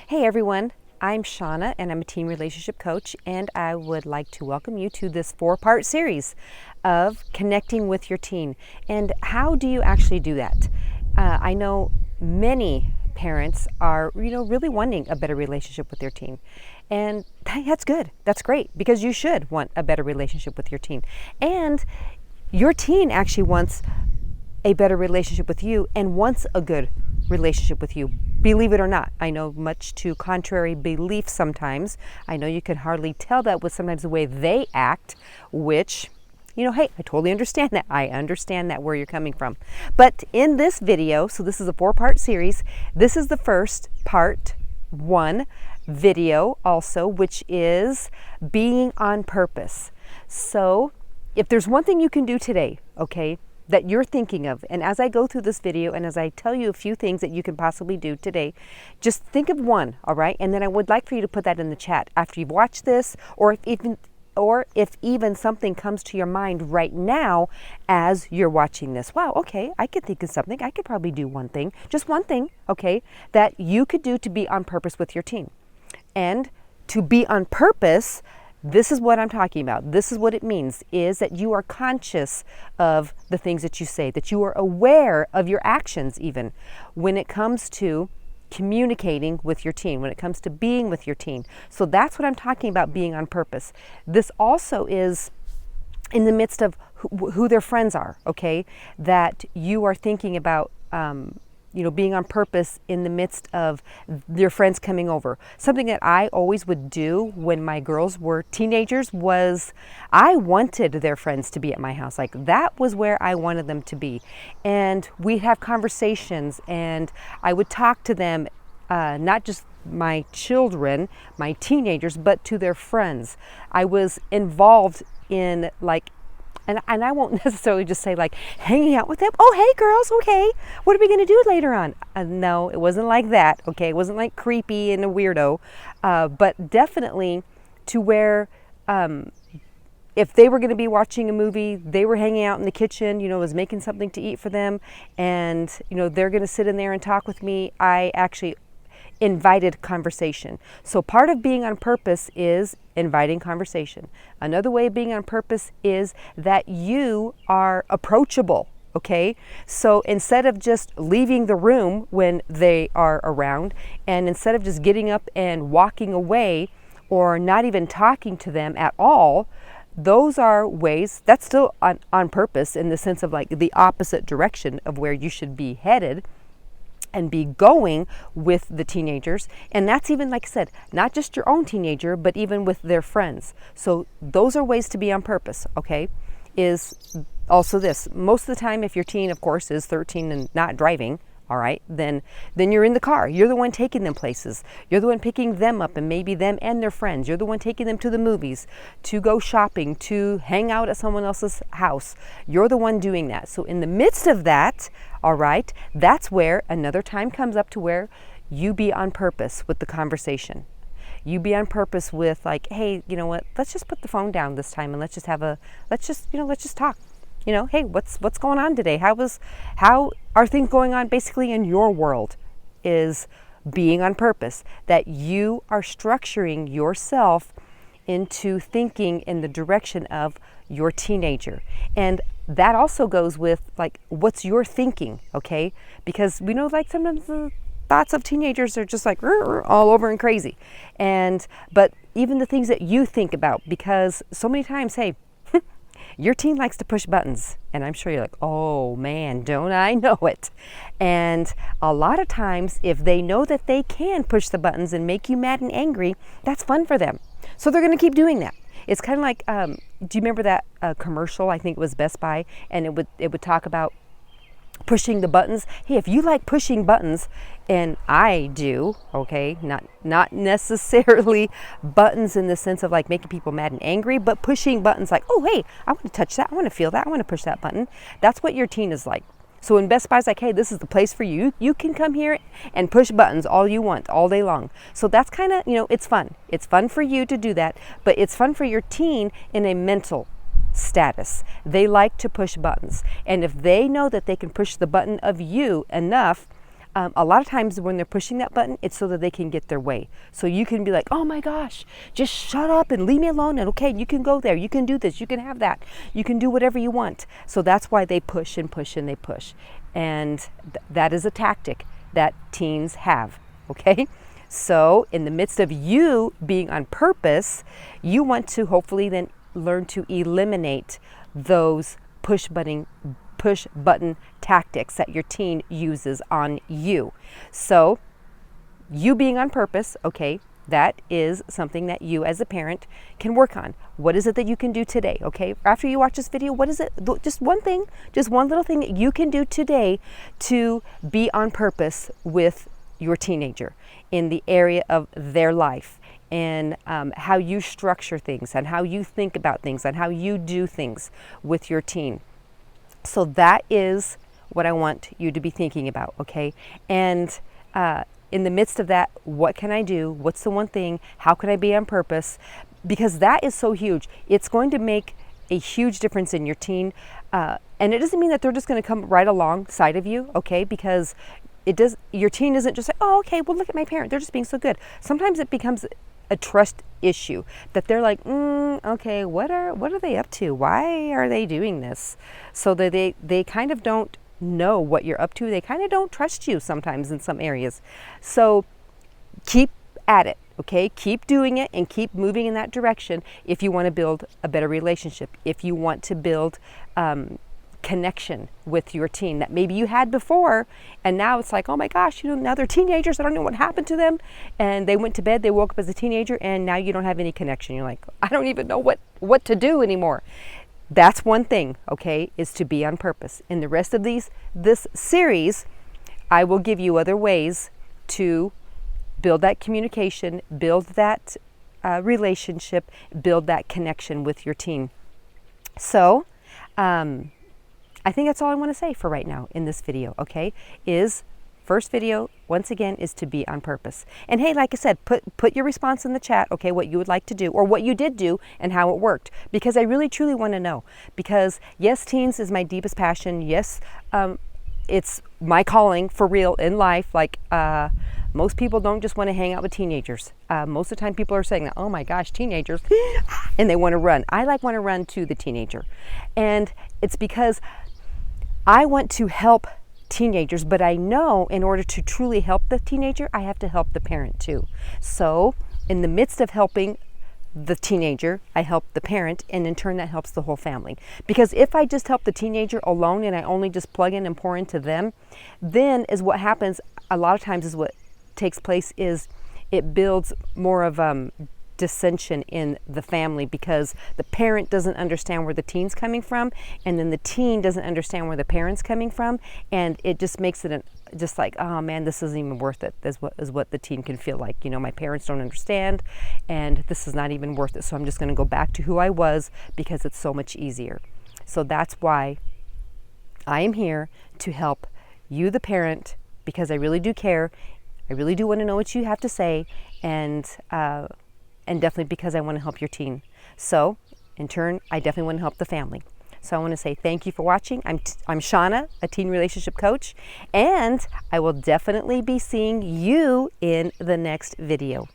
Hey everyone, I'm Shauna and I'm a teen relationship coach, and I would like to welcome you to this 4-part series of connecting with your teen. And how do you actually do that? I know many parents are, really wanting a better relationship with their teen. And that's good. That's great, because you should want a better relationship with your teen. And your teen actually wants a better relationship with you and wants a good relationship with you. Believe it or not, I know, much to contrary belief sometimes. I know you can hardly tell that with sometimes the way they act, which, hey, I totally understand that. I understand that where you're coming from. But in this video, so this is a 4-part series, this is the first part 1 video also, which is being on purpose. So if there's one thing you can do today, okay, that you're thinking of, and as I go through this video and as I tell you a few things that you can possibly do today, just think of one, all right? And then I would like for you to put that in the chat after you've watched this, or if even something comes to your mind right now as you're watching this. Wow, okay, I could think of something. I could probably do one thing, just one thing, okay, that you could do to be on purpose with your teen. And to be on purpose, this is what I'm talking about. This is what it means, is that you are conscious of the things that you say, that you are aware of your actions even when it comes to communicating with your teen, when it comes to being with your teen. So that's what I'm talking about, being on purpose. This also is in the midst of who their friends are, okay? That you are thinking about being on purpose in the midst of your friends coming over. Something that I always would do when my girls were teenagers was I wanted their friends to be at my house. Like, that was where I wanted them to be. And we'd have conversations and I would talk to them, not just my children, my teenagers, but to their friends. I was involved in and I won't necessarily just say hanging out with them. Oh, hey girls, okay, what are we gonna do later on? No, it wasn't like that, okay? It wasn't like creepy and a weirdo, but definitely to where if they were gonna be watching a movie, they were hanging out in the kitchen, was making something to eat for them, and they're gonna sit in there and talk with me. I actually invited conversation. So part of being on purpose is inviting conversation. Another way of being on purpose is that you are approachable, okay? So instead of just leaving the room when they are around, and instead of just getting up and walking away or not even talking to them at all, those are ways, that's still on purpose in the sense of the opposite direction of where you should be headed and be going with the teenagers. And that's even, like I said, not just your own teenager, but even with their friends. So those are ways to be on purpose, okay? Is also this. Most of the time, if your teen, of course, is 13 and not driving, all right, then you're in the car. You're the one taking them places. You're the one picking them up, and maybe them and their friends. You're the one taking them to the movies, to go shopping, to hang out at someone else's house. You're the one doing that. So in the midst of that, all right, that's where another time comes up to where you be on purpose with the conversation. You be on purpose with hey, you know what? Let's just put the phone down this time and let's just talk. Hey, what's going on today? How are things going on basically in your world? Is being on purpose, that you are structuring yourself into thinking in the direction of your teenager. And that also goes with what's your thinking, okay? Because we know sometimes the thoughts of teenagers are just all over and crazy. But even the things that you think about, because so many times, hey, your teen likes to push buttons, and I'm sure you're like, oh man, don't I know it? And a lot of times, if they know that they can push the buttons and make you mad and angry, that's fun for them. So they're going to keep doing that. It's kind of do you remember that commercial? I think it was Best Buy, and it would talk about pushing the buttons. Hey, if you like pushing buttons, and I do, okay, not necessarily buttons in the sense of making people mad and angry, but pushing buttons oh, hey, I want to touch that, I want to feel that, I want to push that button. That's what your teen is like. So when Best Buy's hey, this is the place for you. You can come here and push buttons all you want, all day long. So that's kind of, it's fun. It's fun for you to do that, but it's fun for your teen in a mental status. They like to push buttons. And if they know that they can push the button of you enough, a lot of times when they're pushing that button, it's so that they can get their way. So you can be like, oh my gosh, just shut up and leave me alone. And okay, you can go there. You can do this. You can have that. You can do whatever you want. So that's why they push and push and they push. And that is a tactic that teens have. Okay. So in the midst of you being on purpose, you want to hopefully then learn to eliminate those push button tactics that your teen uses on you. So you being on purpose, okay, that is something that you as a parent can work on. What is it that you can do today, okay? After you watch this video, what is it? Just one thing, just one little thing that you can do today to be on purpose with your teenager in the area of their life, and how you structure things and how you think about things and how you do things with your teen. So that is what I want you to be thinking about, okay? And in the midst of that, what can I do? What's the one thing? How can I be on purpose? Because that is so huge. It's going to make a huge difference in your teen. And it doesn't mean that they're just going to come right alongside of you, okay? Because your teen isn't just like, oh, okay, well, look at my parent. They're just being so good. Sometimes it becomes a trust issue that they're like, okay, what are they up to? Why are they doing this? So that they kind of don't know what you're up to. They kind of don't trust you sometimes in some areas. So keep at it, okay? Keep doing it and keep moving in that direction if you want to build a better relationship, if you want to build connection with your teen that maybe you had before, and now it's like, oh my gosh, now they're teenagers, I don't know what happened to them, and they went to bed, they woke up as a teenager, and now you don't have any connection. You're like, I don't even know what to do anymore. That's one thing, okay, is to be on purpose. In the rest of this series, I will give you other ways to build that communication, build that relationship, build that connection with your teen. So I think that's all I want to say for right now in this video, okay? First video, once again, is to be on purpose. And hey, like I said, put your response in the chat, okay, what you would like to do or what you did do and how it worked. Because I really, truly want to know. Because yes, teens is my deepest passion. Yes, it's my calling for real in life. Like most people don't just want to hang out with teenagers. Most of the time people are saying, oh my gosh, teenagers, and they want to run. I want to run to the teenager. And it's because I want to help teenagers, but I know in order to truly help the teenager, I have to help the parent too. So in the midst of helping the teenager, I help the parent, and in turn that helps the whole family. Because if I just help the teenager alone and I only just plug in and pour into them, then is what happens a lot of times is what takes place is it builds more of dissension in the family, because the parent doesn't understand where the teen's coming from, and then the teen doesn't understand where the parent's coming from, and it just makes it just like, oh man, this isn't even worth it, is what the teen can feel like. My parents don't understand, and this is not even worth it, so I'm just going to go back to who I was because it's so much easier. So that's why I am here to help you, the parent, because I really do care. I really do want to know what you have to say, and definitely because I want to help your teen. So, in turn, I definitely want to help the family. So I want to say thank you for watching. I'm Shauna, a teen relationship coach, and I will definitely be seeing you in the next video.